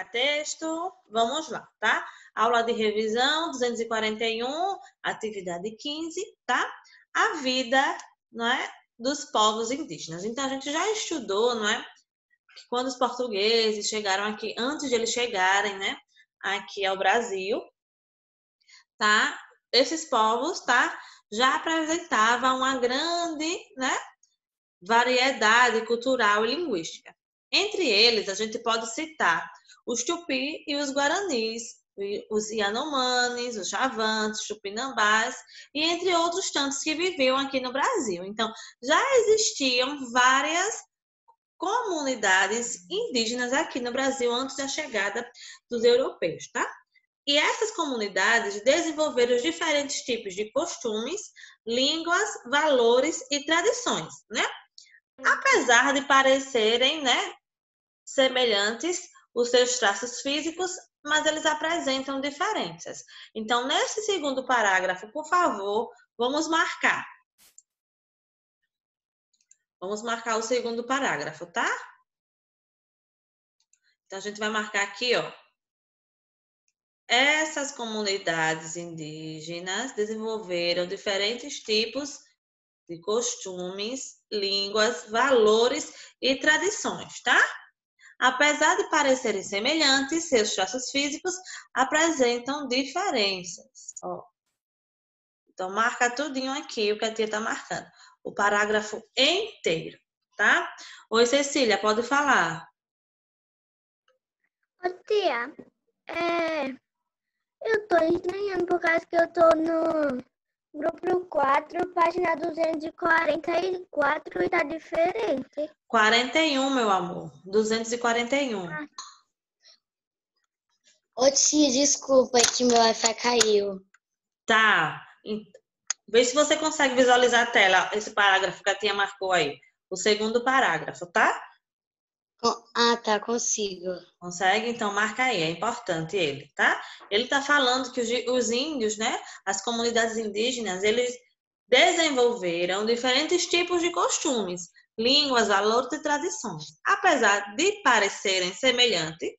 Texto, vamos lá, tá? Aula de revisão 241, atividade 15, tá? A vida, não é, dos povos indígenas. Então a gente já estudou, não é, que quando os portugueses chegaram aqui, antes de eles chegarem, né, aqui ao Brasil, tá? Esses povos, tá, já apresentavam uma grande, né, variedade cultural e linguística. Entre eles, a gente pode citar os Tupi e os Guaranis, os Yanomamis, os Chavantes, os Tupinambás, e entre outros tantos que viviam aqui no Brasil. Então, já existiam várias comunidades indígenas aqui no Brasil antes da chegada dos europeus, tá? E essas comunidades desenvolveram os diferentes tipos de costumes, línguas, valores e tradições, né? Apesar de parecerem, né, semelhantes os seus traços físicos, mas eles apresentam diferenças. Então, nesse segundo parágrafo, por favor, vamos marcar. Vamos marcar o segundo parágrafo, tá? Então, a gente vai marcar aqui, ó. Essas comunidades indígenas desenvolveram diferentes tipos de costumes, línguas, valores e tradições, tá? Apesar de parecerem semelhantes, seus traços físicos apresentam diferenças. Ó. Então, marca tudinho aqui o que a tia está marcando. O parágrafo inteiro, tá? Oi, Cecília, pode falar. Ô, tia, eu tô estranhando por causa que eu tô no grupo 4, página 244 e tá diferente. 41, meu amor. 241. Ô, tia, desculpa, é que meu Wi-Fi caiu. Tá. Vê se você consegue visualizar a tela, esse parágrafo que a tia marcou aí. O segundo parágrafo, tá? Ah, tá, consigo. Consegue? Então, marca aí, é importante ele, tá? Ele está falando que os índios, né, as comunidades indígenas, eles desenvolveram diferentes tipos de costumes, línguas, valores e tradições. Apesar de parecerem semelhantes,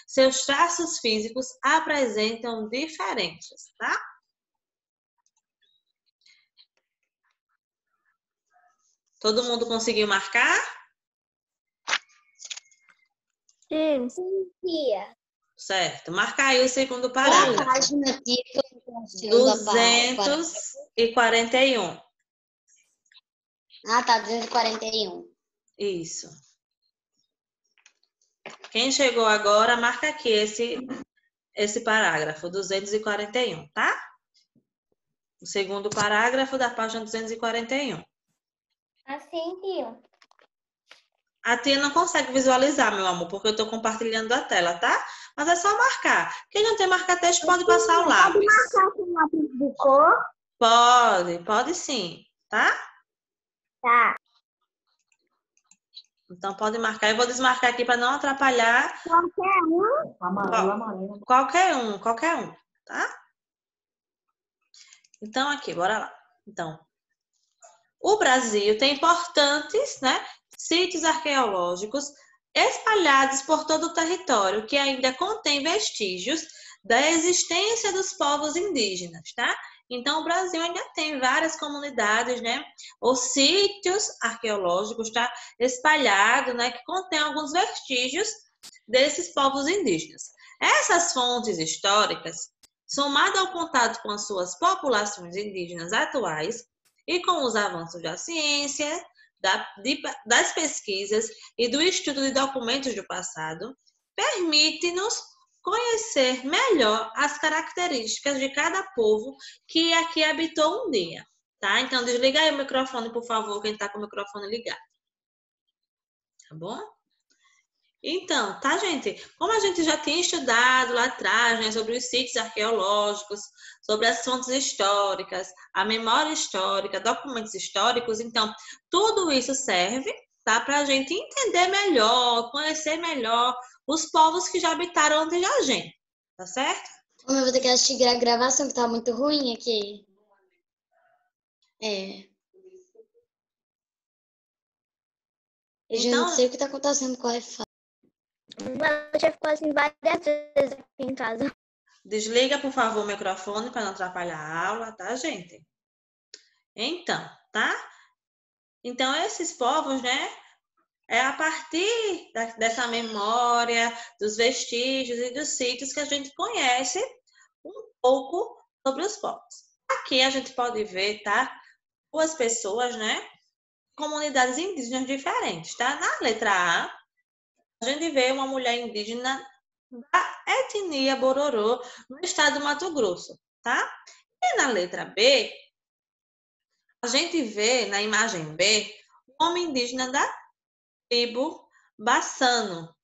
seus traços físicos apresentam diferenças, tá? Todo mundo conseguiu marcar? Sim, Tia. Certo. Marca aí o segundo Qual a parágrafo. página, tia, que eu não tô conseguindo a parágrafo? 241. Ah, tá, 241. Isso. Quem chegou agora, marca aqui esse parágrafo, 241, tá? O segundo parágrafo da página 241. assim, tia. A tia não consegue visualizar, meu amor, porque eu estou compartilhando a tela, tá? Mas é só marcar. Quem não tem marca-texto pode passar o lápis. Pode marcar com lápis de cor? Pode sim, tá? Tá. Então pode marcar. Eu vou desmarcar aqui para não atrapalhar. Qualquer um? Amarelo. Qualquer um, tá? Então aqui, bora lá. Então, o Brasil tem importantes, né, sítios arqueológicos espalhados por todo o território que ainda contém vestígios da existência dos povos indígenas, tá? Então, o Brasil ainda tem várias comunidades, né, ou sítios arqueológicos, tá, espalhados, né, que contém alguns vestígios desses povos indígenas. Essas fontes históricas, somado ao contato com as suas populações indígenas atuais e com os avanços da ciência, das pesquisas e do estudo de documentos do passado, permite-nos conhecer melhor as características de cada povo que aqui habitou um dia, tá? Então, desliga aí o microfone, por favor, quem está com o microfone ligado. Tá bom? Então, tá, gente? Como a gente já tinha estudado lá atrás, né, sobre os sítios arqueológicos, sobre as fontes históricas, a memória histórica, documentos históricos, então, tudo isso serve, tá, para a gente entender melhor, conhecer melhor os povos que já habitaram antes da gente, tá certo? Eu vou ter que assistir a gravação, que tá muito ruim aqui. Eu Então, não sei o que tá acontecendo com o Wi-Fi. Ela já ficou assim várias vezes aqui em casa. Desliga, por favor, o microfone para não atrapalhar a aula, tá, gente? Então, tá? Então, esses povos, né? É a partir dessa memória, dos vestígios e dos sítios que a gente conhece um pouco sobre os povos. Aqui a gente pode ver, tá? Duas pessoas, né? Comunidades indígenas diferentes, tá? Na letra A, a gente vê uma mulher indígena da etnia Bororô, no estado do Mato Grosso, tá? E na letra B, a gente vê, na imagem B, um homem indígena da tribo Baçano,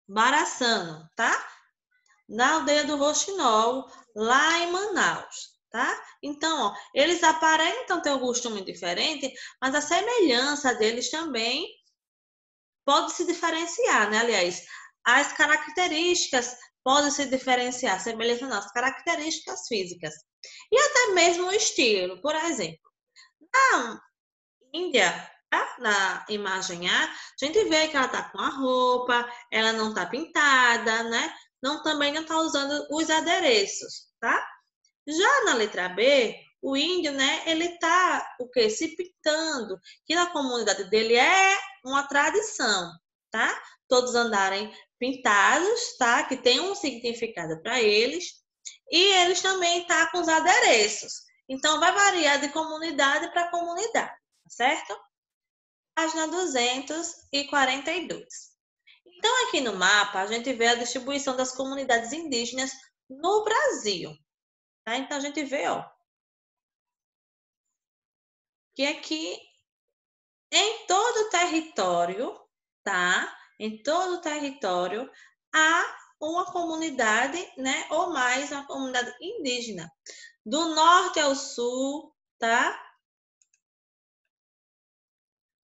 Baraçano, tá? Na aldeia do Roxinol, lá em Manaus, tá? Então, ó, eles aparentam ter um costume diferente, mas a semelhança deles também pode se diferenciar, né? Aliás, as características podem se diferenciar, semelhança nas características físicas. E até mesmo o estilo, por exemplo. Na Índia, tá? Na imagem A, a gente vê que ela tá com a roupa, ela não tá pintada, né? Também não tá usando os adereços, tá? Já na letra B, o índio, né, ele tá o quê? Se pintando, que na comunidade dele é uma tradição, tá? Todos andarem pintados, tá? Que tem um significado para eles. E eles também tá com os adereços. Então vai variar de comunidade para comunidade, tá certo? Página 242. Então aqui no mapa a gente vê a distribuição das comunidades indígenas no Brasil. Tá? Então, a gente vê, ó, que aqui em todo o território, tá? Em todo o território, há uma comunidade, né? Ou mais, uma comunidade indígena. Do norte ao sul, tá?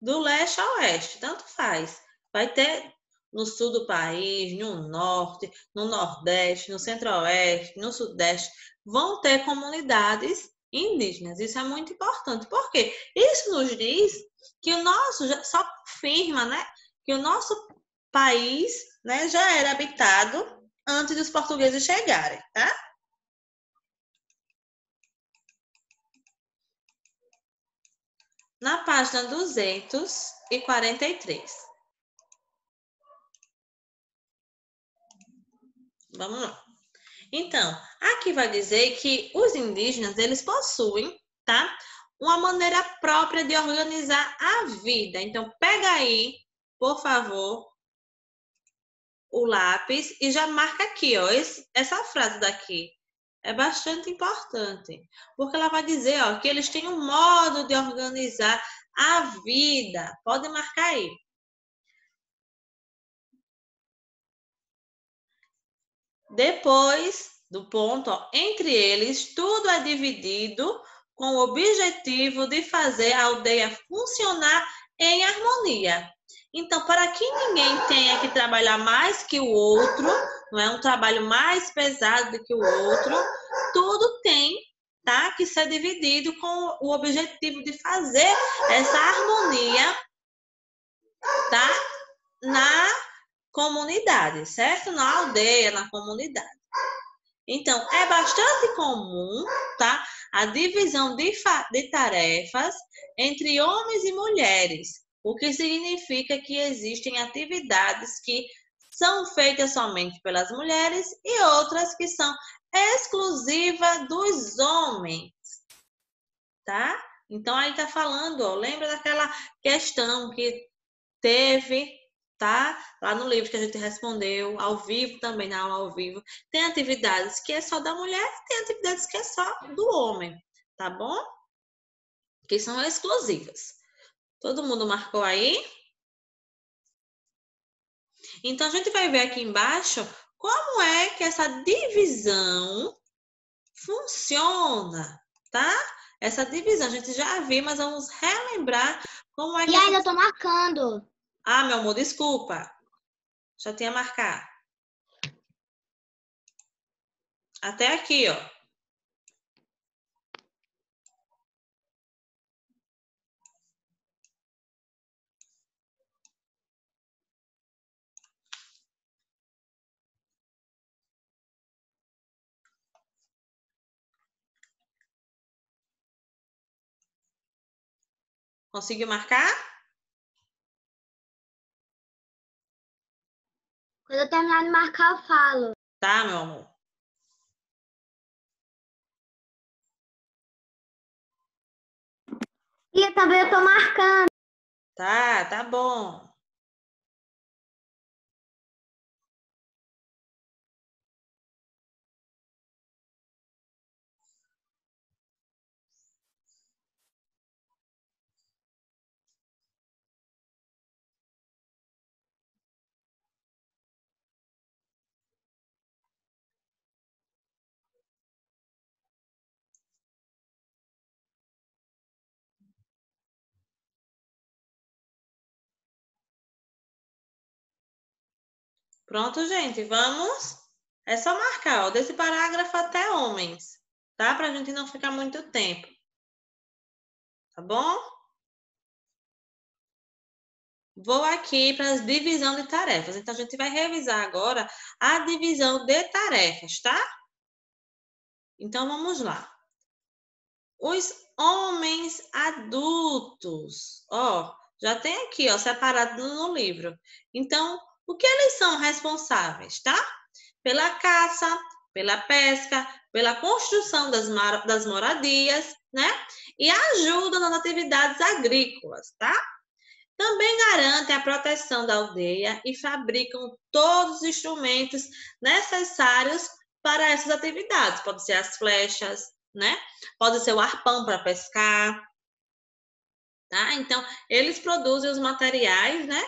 Do leste ao oeste, tanto faz. Vai ter no sul do país, no norte, no nordeste, no centro-oeste, no sudeste, vão ter comunidades indígenas. Isso é muito importante. Por quê? Isso nos diz que o nosso, só confirma, né? Que o nosso país, né, já era habitado antes dos portugueses chegarem, tá? Na página 243. Vamos lá. Então, aqui vai dizer que os indígenas, eles possuem, tá? Uma maneira própria de organizar a vida. Então, pega aí, por favor, o lápis e já marca aqui, ó, essa frase daqui. É bastante importante, porque ela vai dizer, ó, que eles têm um modo de organizar a vida. Pode marcar aí. Depois do ponto, ó, entre eles, tudo é dividido com o objetivo de fazer a aldeia funcionar em harmonia. Então, para que ninguém tenha que trabalhar mais que o outro, não é um trabalho mais pesado do que o outro, tudo tem, tá, que ser dividido com o objetivo de fazer essa harmonia, tá, na comunidade, certo? Na aldeia, na comunidade. Então, é bastante comum, tá? A divisão de tarefas entre homens e mulheres, o que significa que existem atividades que são feitas somente pelas mulheres e outras que são exclusivas dos homens, tá? Então, aí tá falando, ó, lembra daquela questão que teve, tá? Lá no livro que a gente respondeu, ao vivo também, na aula ao vivo. Tem atividades que é só da mulher, tem atividades que é só do homem, tá bom? Que são exclusivas. Todo mundo marcou aí? Então, a gente vai ver aqui embaixo como é que essa divisão funciona, tá? Essa divisão a gente já viu, mas vamos relembrar como é que... E ainda eu tô marcando. Ah, meu amor, desculpa. Já tinha marcado. Até aqui, ó. Conseguiu marcar? Quando eu terminar de marcar, eu falo. Tá, meu amor. E também eu tô marcando. Tá bom. Pronto, gente, vamos. É só marcar, ó, desse parágrafo até homens, tá? Pra gente não ficar muito tempo. Tá bom? Vou aqui para a divisão de tarefas. Então, a gente vai revisar agora a divisão de tarefas, tá? Então, vamos lá. Os homens adultos, ó, já tem aqui, ó, separado no livro. Então, o que eles são responsáveis, tá? Pela caça, pela pesca, pela construção das moradias, né? E ajuda nas atividades agrícolas, tá? Também garantem a proteção da aldeia e fabricam todos os instrumentos necessários para essas atividades. Pode ser as flechas, né? Pode ser o arpão para pescar, tá? Então, eles produzem os materiais, né?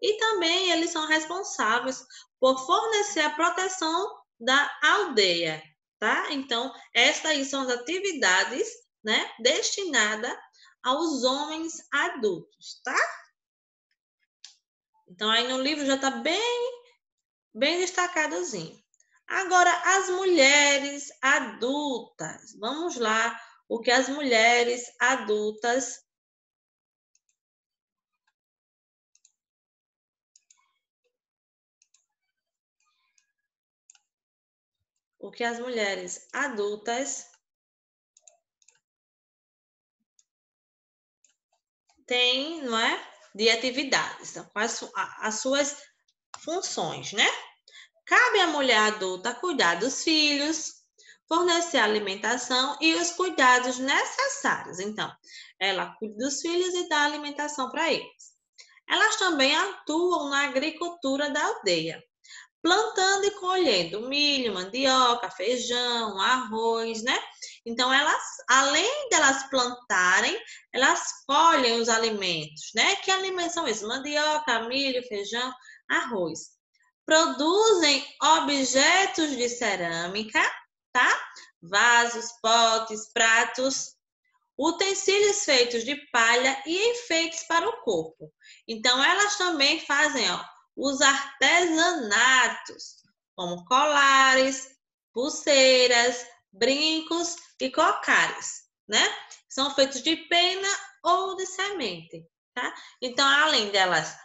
E também eles são responsáveis por fornecer a proteção da aldeia, tá? Então, estas aí são as atividades, né, destinadas aos homens adultos, tá? Então, aí no livro já está bem destacadozinho. Agora, as mulheres adultas. Vamos lá, o que as mulheres adultas têm, não é? De atividades. Então, quais as suas funções, né? Cabe à mulher adulta cuidar dos filhos, fornecer a alimentação e os cuidados necessários. Então, ela cuida dos filhos e dá alimentação para eles. Elas também atuam na agricultura da aldeia, plantando e colhendo milho, mandioca, feijão, arroz, né? Então, elas, além delas plantarem, elas colhem os alimentos, né? Que alimentos são esses? Mandioca, milho, feijão, arroz. Produzem objetos de cerâmica, tá? Vasos, potes, pratos, utensílios feitos de palha e enfeites para o corpo. Então, elas também fazem, ó, os artesanatos, como colares, pulseiras, brincos e cocares, né? São feitos de pena ou de semente, tá? Então, além delas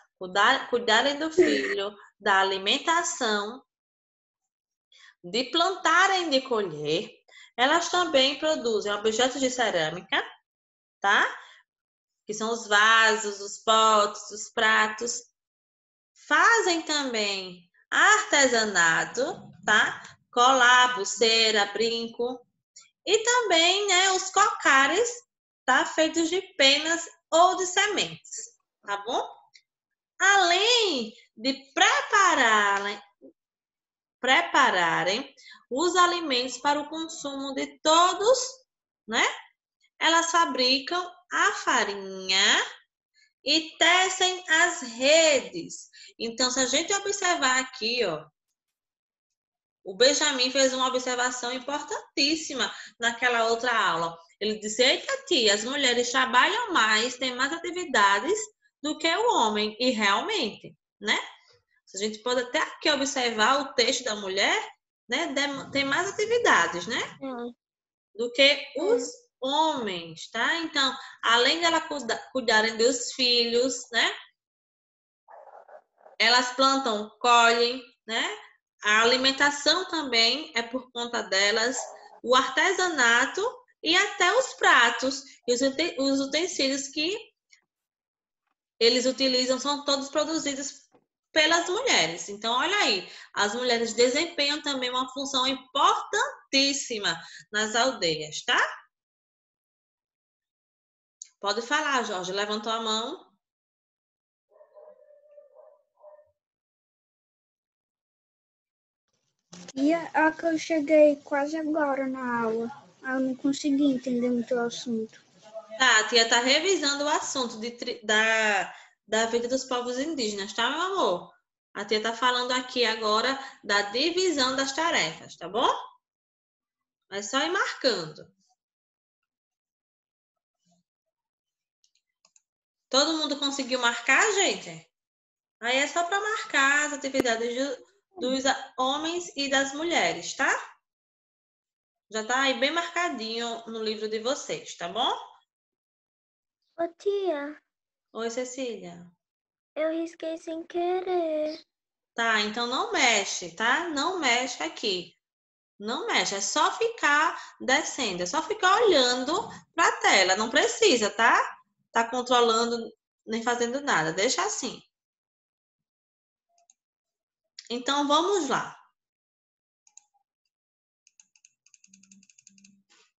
cuidarem do filho, da alimentação, de plantarem e de colher, elas também produzem objetos de cerâmica, tá? Que são os vasos, os potes, os pratos. Fazem também artesanato, tá? Colar, pulseira, brinco. E também, né, os cocares, tá? Feitos de penas ou de sementes, tá bom? Além de prepararem os alimentos para o consumo de todos, né? Elas fabricam a farinha e tecem as redes. Então, se a gente observar aqui, ó, o Benjamin fez uma observação importantíssima naquela outra aula. Ele disse: eita, tia, as mulheres trabalham mais, têm mais atividades do que o homem. E realmente, né? A gente pode até aqui observar o texto da mulher, né? Tem mais atividades, né? Do que os homens, tá? Então, além dela cuidarem dos filhos, né? Elas plantam, colhem, né? A alimentação também é por conta delas, o artesanato e até os pratos e os utensílios que eles utilizam, são todos produzidos pelas mulheres. Então, olha aí, as mulheres desempenham também uma função importantíssima nas aldeias, tá? Pode falar, Jorge. Levantou a mão. E a que eu cheguei quase agora na aula. Eu não consegui entender muito o assunto. Tá, a tia tá revisando o assunto da vida dos povos indígenas, tá, meu amor? A tia tá falando aqui agora da divisão das tarefas, tá bom? É só ir marcando. Todo mundo conseguiu marcar, gente? Aí é só para marcar as atividades dos homens e das mulheres, tá? Já tá aí bem marcadinho no livro de vocês, tá bom? Ô tia, Oi, Cecília. eu risquei sem querer. Tá, então não mexe, tá? Não mexe aqui. Não mexe, é só ficar descendo, é só ficar olhando para a tela. Não precisa, tá? Tá controlando nem fazendo nada. Deixa assim. Então vamos lá.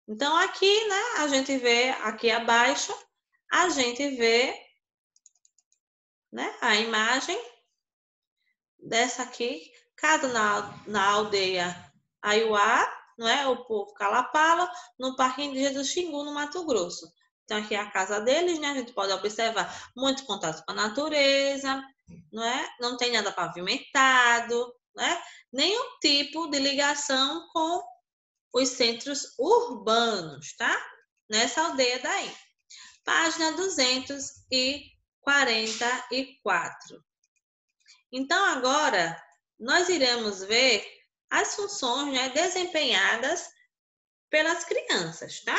Então aqui, né, a gente vê aqui abaixo, a gente vê, né, a imagem dessa aqui, cada na aldeia Aiuá, não é? O povo Calapala, no Parque Indígena do Xingu, no Mato Grosso. Então aqui é a casa deles, né? A gente pode observar muito contato com a natureza, não é? Não tem nada pavimentado, né? Nenhum tipo de ligação com os centros urbanos, tá? Nessa aldeia daí. Página 244. Então, agora, nós iremos ver as funções, né, desempenhadas pelas crianças, tá?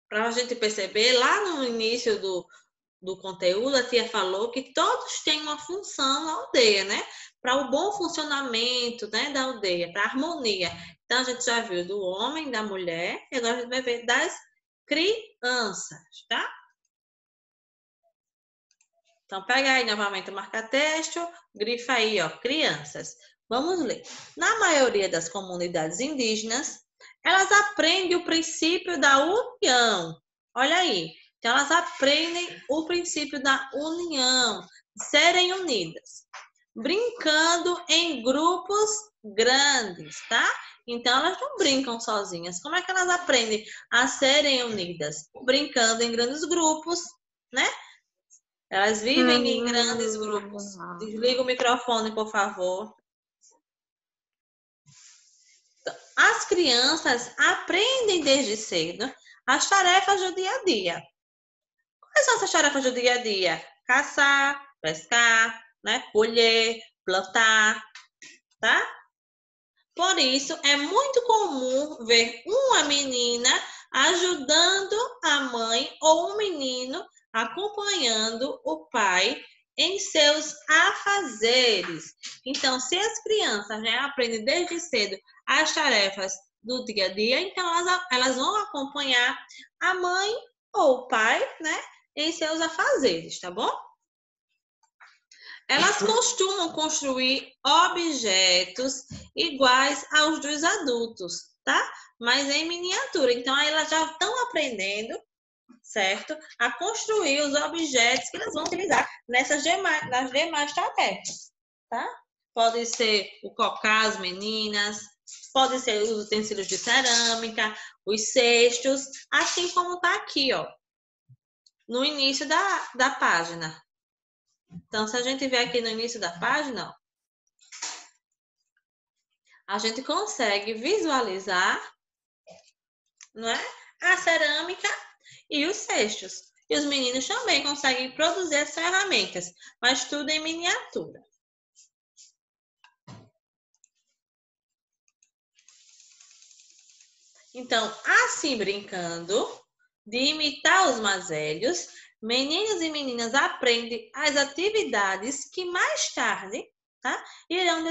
Para a gente perceber, lá no início do conteúdo, a tia falou que todos têm uma função na aldeia, né? Para o bom funcionamento, né, da aldeia, para a harmonia. Então, a gente já viu do homem, da mulher, e agora a gente vai ver das crianças, tá? Então, pega aí novamente o marca-texto, grifa aí, ó, crianças. Vamos ler. Na maioria das comunidades indígenas, elas aprendem o princípio da união. Olha aí. Então, elas aprendem o princípio da união, serem unidas, brincando em grupos grandes, tá? Então, elas não brincam sozinhas. Como é que elas aprendem a serem unidas? Brincando em grandes grupos, né? Elas vivem em grandes grupos. Desliga o microfone, por favor. As crianças aprendem desde cedo as tarefas do dia a dia. Quais são essas tarefas do dia a dia? Caçar, pescar, né? Colher, plantar, tá? Por isso, é muito comum ver uma menina ajudando a mãe ou um menino acompanhando o pai em seus afazeres. Então, se as crianças, né, aprendem desde cedo as tarefas do dia a dia, então elas vão acompanhar a mãe ou o pai, né, em seus afazeres, tá bom? Elas costumam construir objetos iguais aos dos adultos, tá? Mas em miniatura. Então, aí elas já estão aprendendo, certo? A construir os objetos que elas vão utilizar nas demais tarefas, tá? Pode ser o cocá, as meninas, pode ser os utensílios de cerâmica, os cestos, assim como tá aqui, ó, no início da página. Então, se a gente ver aqui no início da página, ó, a gente consegue visualizar, não é? A cerâmica e os cestos. E os meninos também conseguem produzir as ferramentas, mas tudo em miniatura. Então, assim brincando, de imitar os mais velhos, meninos e meninas aprendem as atividades que mais tarde, tá, irão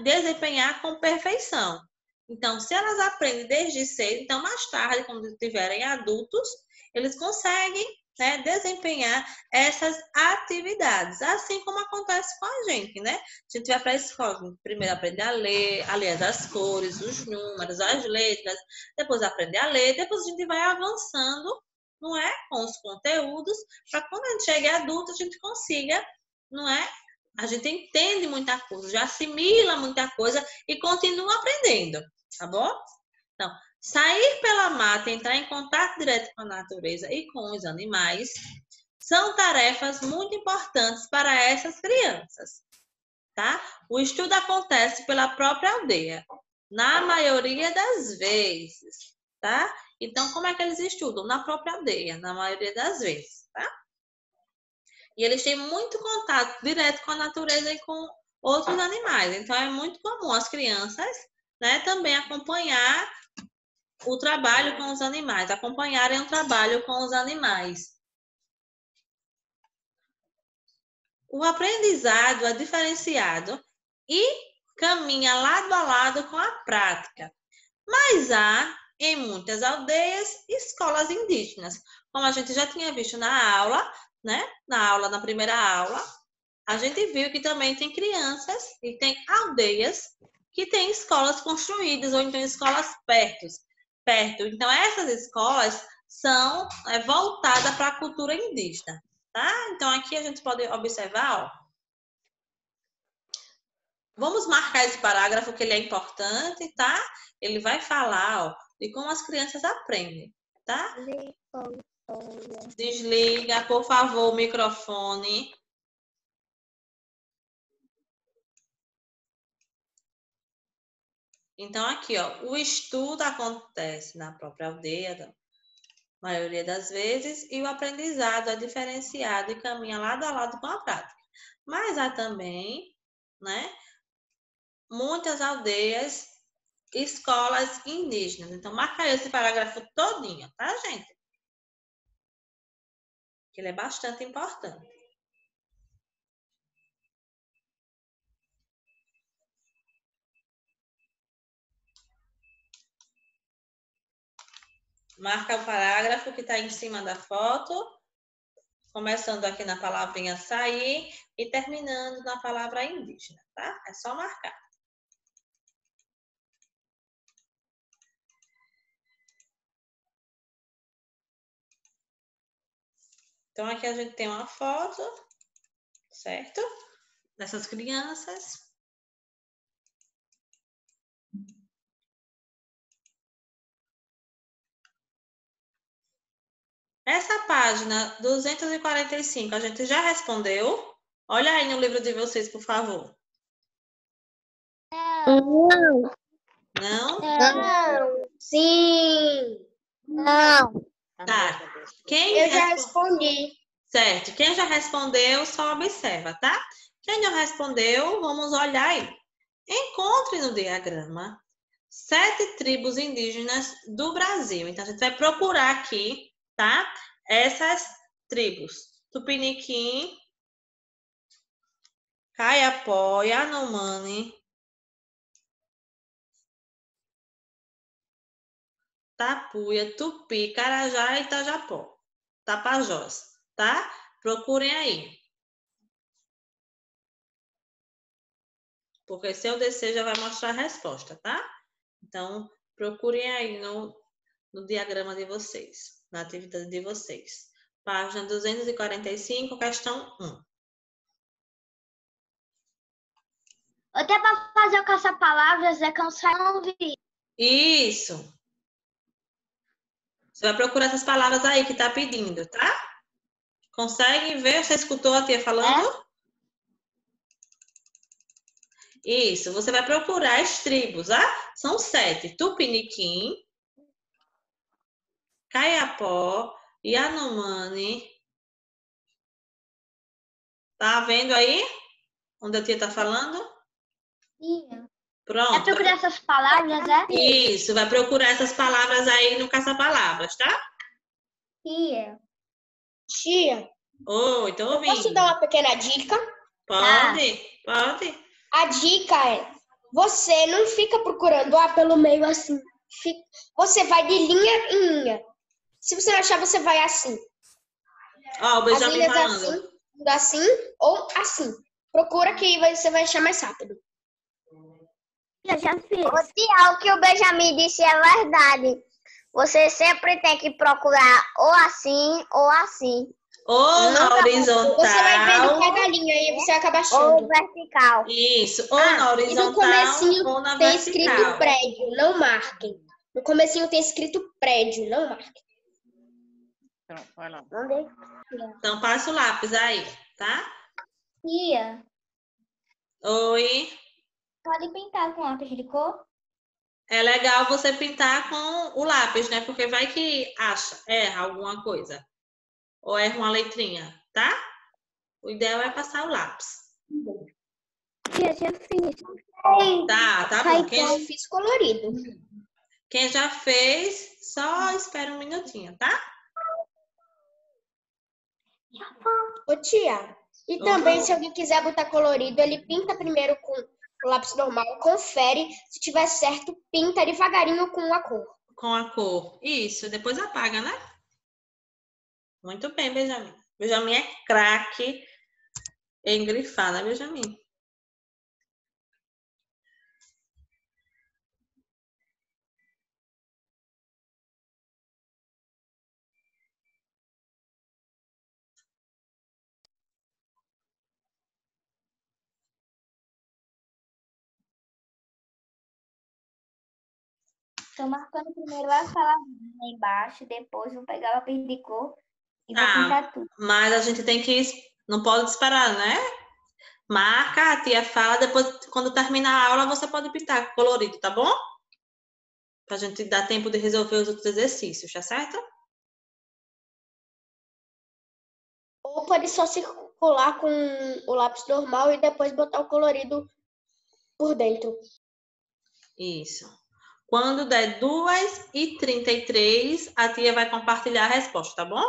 desempenhar com perfeição. Então, se elas aprendem desde cedo, então mais tarde, quando tiverem adultos, eles conseguem né, desempenhar essas atividades, assim como acontece com a gente, né? A gente vai para a escola, primeiro aprende a ler as cores, os números, as letras, depois aprende a ler, depois a gente vai avançando, não é, com os conteúdos, para quando a gente chegue adulto, a gente consiga, não é? A gente entende muita coisa, já assimila muita coisa e continua aprendendo, tá bom? Então, sair pela mata, entrar em contato direto com a natureza e com os animais são tarefas muito importantes para essas crianças, tá? O estudo acontece pela própria aldeia, na maioria das vezes, tá? Então, como é que eles estudam? Na própria aldeia, na maioria das vezes, tá? E eles têm muito contato direto com a natureza e com outros animais. Então, é muito comum as crianças, né, também acompanhar o trabalho com os animais, acompanharem o trabalho com os animais. O aprendizado é diferenciado e caminha lado a lado com a prática. Mas há, em muitas aldeias, escolas indígenas. Como a gente já tinha visto na aula, né? Na primeira aula, a gente viu que também tem crianças e tem aldeias que têm escolas construídas ou então escolas perto. Então, essas escolas são voltadas para a cultura indígena, tá? Então, aqui a gente pode observar, ó. Vamos marcar esse parágrafo que ele é importante, tá? Ele vai falar, ó, de como as crianças aprendem, tá? Desliga, por favor, o microfone. Então, aqui, ó, o estudo acontece na própria aldeia, na maioria das vezes, e o aprendizado é diferenciado e caminha lado a lado com a prática. Mas há também, né, muitas aldeias, escolas indígenas. Então, marca esse parágrafo todinho, tá, gente? Que ele é bastante importante. Marca o parágrafo que está em cima da foto, começando aqui na palavrinha sair e terminando na palavra indígena, tá? É só marcar. Então, aqui a gente tem uma foto, certo? Dessas crianças. Essa página 245, a gente já respondeu? Olha aí no livro de vocês, por favor. Não. Não? Não. Sim. Não. Tá. Eu já respondi. Certo. Quem já respondeu, só observa, tá? Quem não respondeu, vamos olhar aí. Encontre no diagrama 7 tribos indígenas do Brasil. Então, a gente vai procurar aqui, tá? Essas tribos. Tupiniquim, Kayapó, Yanomami, Tapuia, Tupi, Carajá e Itajapó. Tapajós, tá? Procurem aí. Porque se eu descer, já vai mostrar a resposta, tá? Então, procurem aí no diagrama de vocês, na atividade de vocês. Página 245, questão 1. Até para fazer o caça-palavras é cansar ouvir. Isso. Você vai procurar essas palavras aí que tá pedindo, tá? Consegue ver? Você escutou a tia falando? Isso. Você vai procurar as tribos, tá? São 7. Tupiniquim, Kayapó, Yanomami. Tá vendo aí? Onde a tia tá falando? Sim. Pronto. É procurar essas palavras, é? Isso, vai procurar essas palavras aí no caça-palavras, tá? Tia. Oi, tô ouvindo. Posso dar uma pequena dica? Pode. A dica é, você não fica procurando pelo meio assim. Você vai de linha em linha. Se você não achar, você vai assim. Ó, o As Benjamin linhas falando. assim ou assim. Procura que você vai achar mais rápido. Eu já fiz. Ô, tia, o que o Benjamin disse é verdade. Você sempre tem que procurar ou assim ou assim. Ou na Nunca Você vai vendo horizontal. cada linha e você acaba ou achando. vertical. Isso, ou Ah, na e no horizontal comecinho ou na tem escrito vertical. prédio, não marquem. No comecinho tem escrito prédio, não marquem. Pronto, vai lá. Onde é? Então passa o lápis aí, tá? Tia, Oi. pode pintar com lápis de cor? É legal você pintar com o lápis, né? Porque vai que erra alguma coisa. Ou erra uma letrinha, tá? O ideal é passar o lápis. Eu já fiz. Tá bom. Eu fiz colorido. Quem já fez, só espera um minutinho, tá? Ô, tia, e também se alguém quiser botar colorido, ele pinta primeiro com o lápis normal, confere. Se tiver certo, pinta devagarinho com a cor. Com a cor. Isso, depois apaga, né? Muito bem, Benjamin. Benjamin é craque em grifar, né, Benjamin? Tô marcando primeiro a palavrinha embaixo, depois vou pegar o lápis de cor e vou Tá, pintar tudo. mas a gente tem que... Não pode disparar, né? Marca, a tia fala, depois, quando terminar a aula, você pode pintar colorido, tá bom? Pra gente dar tempo de resolver os outros exercícios, tá certo? Ou pode só circular com o lápis normal e depois botar o colorido por dentro. Isso. Quando der 2h33, a tia vai compartilhar a resposta, tá bom?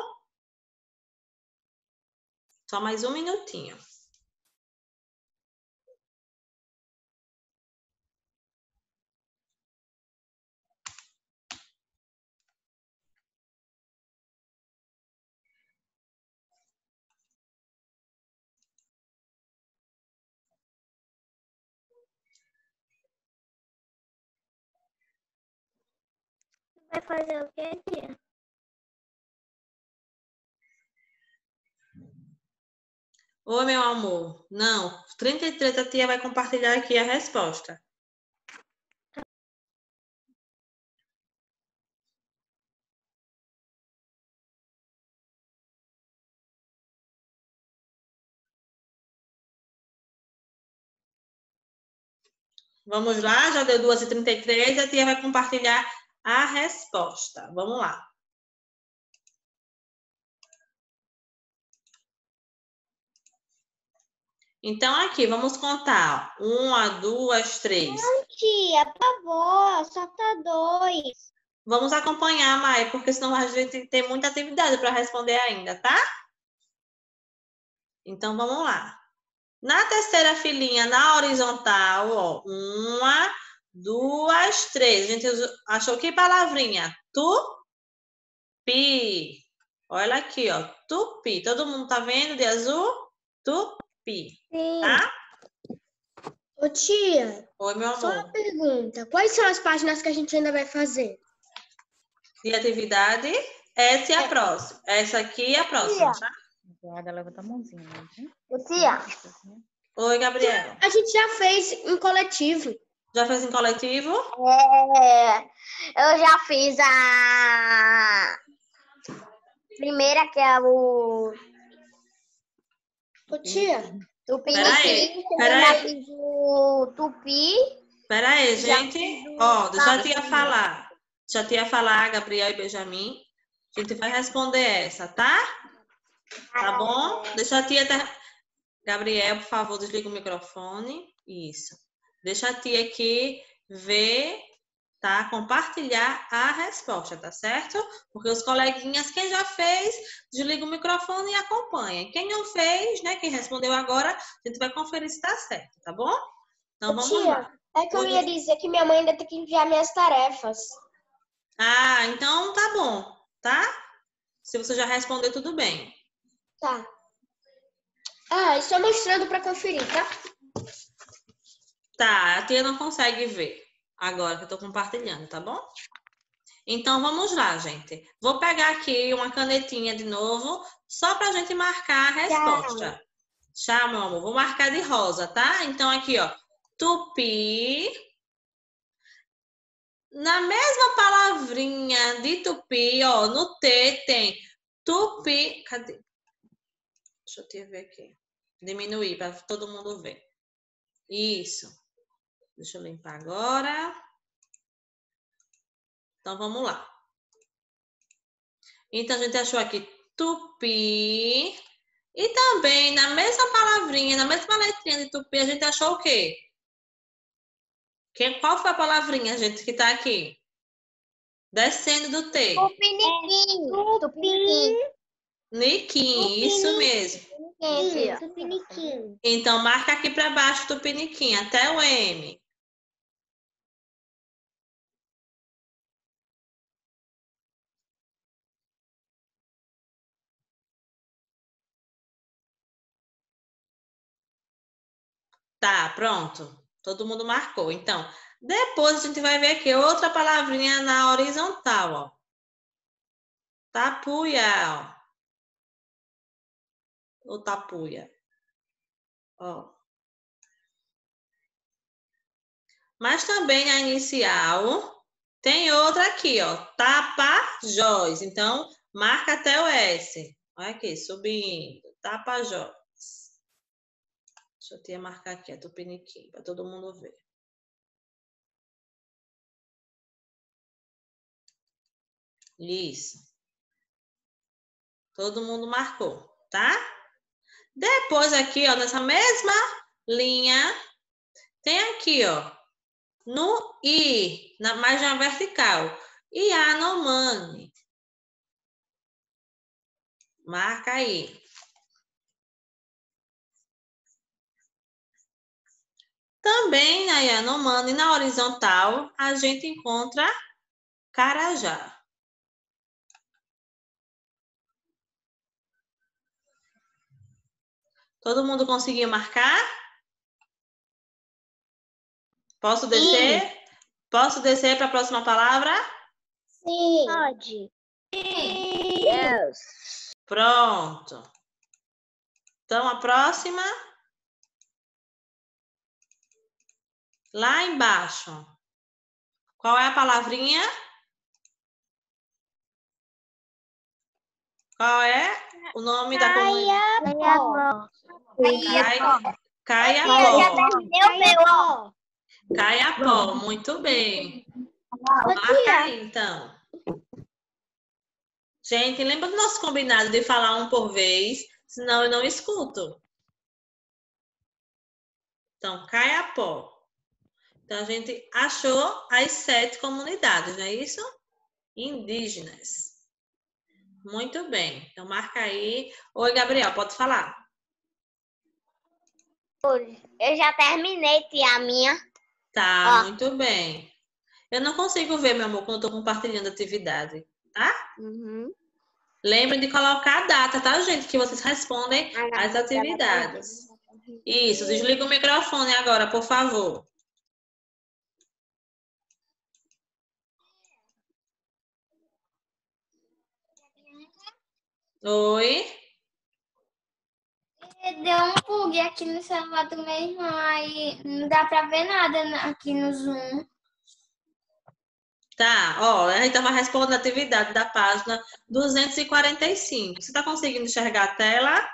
Só mais um minutinho. Vai fazer o quê, tia? Oi, meu amor. Não, 33 a tia vai compartilhar aqui a resposta. Vamos lá, já deu 2h33, a tia vai compartilhar a resposta. Vamos lá. Então, aqui, vamos contar. 1, 2, 3. Tia, por favor, só tá 2. Vamos acompanhar, Mai, porque senão a gente tem muita atividade para responder ainda, tá? Então, vamos lá. Na terceira filinha, na horizontal, ó. 1, 2, 3. A gente achou que palavrinha? Tupi. Olha aqui, ó. Tupi. Todo mundo tá vendo de azul? Tupi. Sim. Tá? Ô, tia, Oi, meu só uma amor. pergunta. Quais são as páginas que a gente ainda vai fazer? De atividade, essa é a próxima. Essa aqui é a próxima, tá? Guarda, levanta a mãozinha. Né? Tia, Oi, Gabriel. A gente já fez em coletivo. Já fez em coletivo? eu já fiz a primeira, que é o Ô, tia, Tupi. Peraí, Eu peraí. já fiz o Tupi. Pera aí, Já gente. fiz o Ó, deixa a tia pavinho. falar. Deixa a tia falar, Gabriel e Benjamin. A gente vai responder essa, tá? Tá bom? Deixa a tia... Gabriel, por favor, desliga o microfone. Isso. Deixa a tia aqui ver, tá? Compartilhar a resposta, tá certo? Porque os coleguinhas, quem já fez, desliga o microfone e acompanha. Quem não fez, né? Quem respondeu agora, a gente vai conferir se tá certo, tá bom? Então, vamos tia, lá. é que eu ia dizer que minha mãe ainda tem que enviar minhas tarefas. Ah, então tá bom, tá? Se você já respondeu, tudo bem. Tá. E só mostrando para conferir, tá? Tá, a tia não consegue ver agora que eu tô compartilhando, tá bom? Então, vamos lá, gente. Vou pegar aqui uma canetinha de novo, só pra gente marcar a resposta. Tchau, meu amor. Vou marcar de rosa, tá? Então, aqui, ó. Tupi. Na mesma palavrinha de tupi, ó, no T tem tupi. Cadê? Deixa eu te ver aqui. Diminuir para todo mundo ver. Isso. Deixa eu limpar agora. Então, vamos lá. Então, a gente achou aqui tupi. E também, na mesma palavrinha, na mesma letrinha de tupi, a gente achou o quê? Qual foi a palavrinha, gente, que tá aqui? Descendo do T. Tupiniquim. Niquim, isso mesmo. Tupiniquim. Então, marca aqui para baixo tupiniquim, até o M. Tá, pronto. Todo mundo marcou. Então, depois a gente vai ver aqui outra palavrinha na horizontal, ó. Tapuia, ó. Ou tapuia. Ó. Mas também a inicial tem outra aqui, ó. Tapajós. Então, marca até o S. Olha aqui, subindo. Tapajós. Deixa eu te marcar aqui, a tupiniquim, para todo mundo ver. Isso. Todo mundo marcou, tá? Depois aqui, ó, nessa mesma linha, tem aqui, ó, no I, na margem vertical, Yanomami. Marca aí. Também na Yanomami, na horizontal, a gente encontra Carajá. Todo mundo conseguiu marcar? Posso descer? Sim. Posso descer para a próxima palavra? Sim. Pode. Sim. Yes. Pronto. Então, a próxima. Lá embaixo. Qual é a palavrinha? Qual é o nome da comunidade? Caiapó. Caiapó, muito bem. Marca aí, então. Gente, lembra do nosso combinado de falar um por vez, senão eu não escuto. Então, Caiapó. Então, a gente achou as 7 comunidades, não é isso? Indígenas. Muito bem. Então, marca aí. Oi, Gabriel, pode falar. Eu já terminei, tia, a minha. Tá, muito bem. Eu não consigo ver, meu amor, quando eu tô compartilhando a atividade, tá? Uhum. Lembrem de colocar a data, tá, gente? Que vocês respondem às atividades. Isso, desliga o microfone agora, por favor. Oi? Deu um bug aqui no celular do meu irmão, aí não dá pra ver nada aqui no Zoom. Tá, ó, a gente tava respondendo a atividade da página 245. Você tá conseguindo enxergar a tela?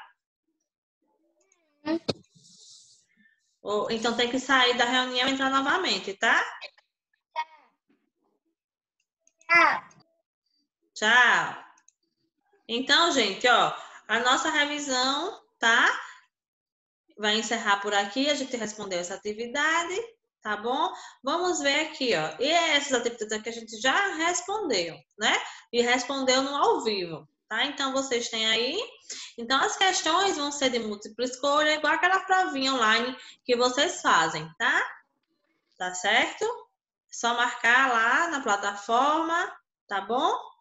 Então tem que sair da reunião e entrar novamente, tá? Tchau. Então, gente, ó, a nossa revisão, tá? Vai encerrar por aqui, a gente respondeu essa atividade, tá bom? Vamos ver aqui, ó. E essas atividades aqui a gente já respondeu, né? E respondeu no ao vivo, tá? Então, vocês têm aí. Então, as questões vão ser de múltipla escolha, igual aquela provinha online que vocês fazem, tá? Tá certo? É só marcar lá na plataforma, tá bom?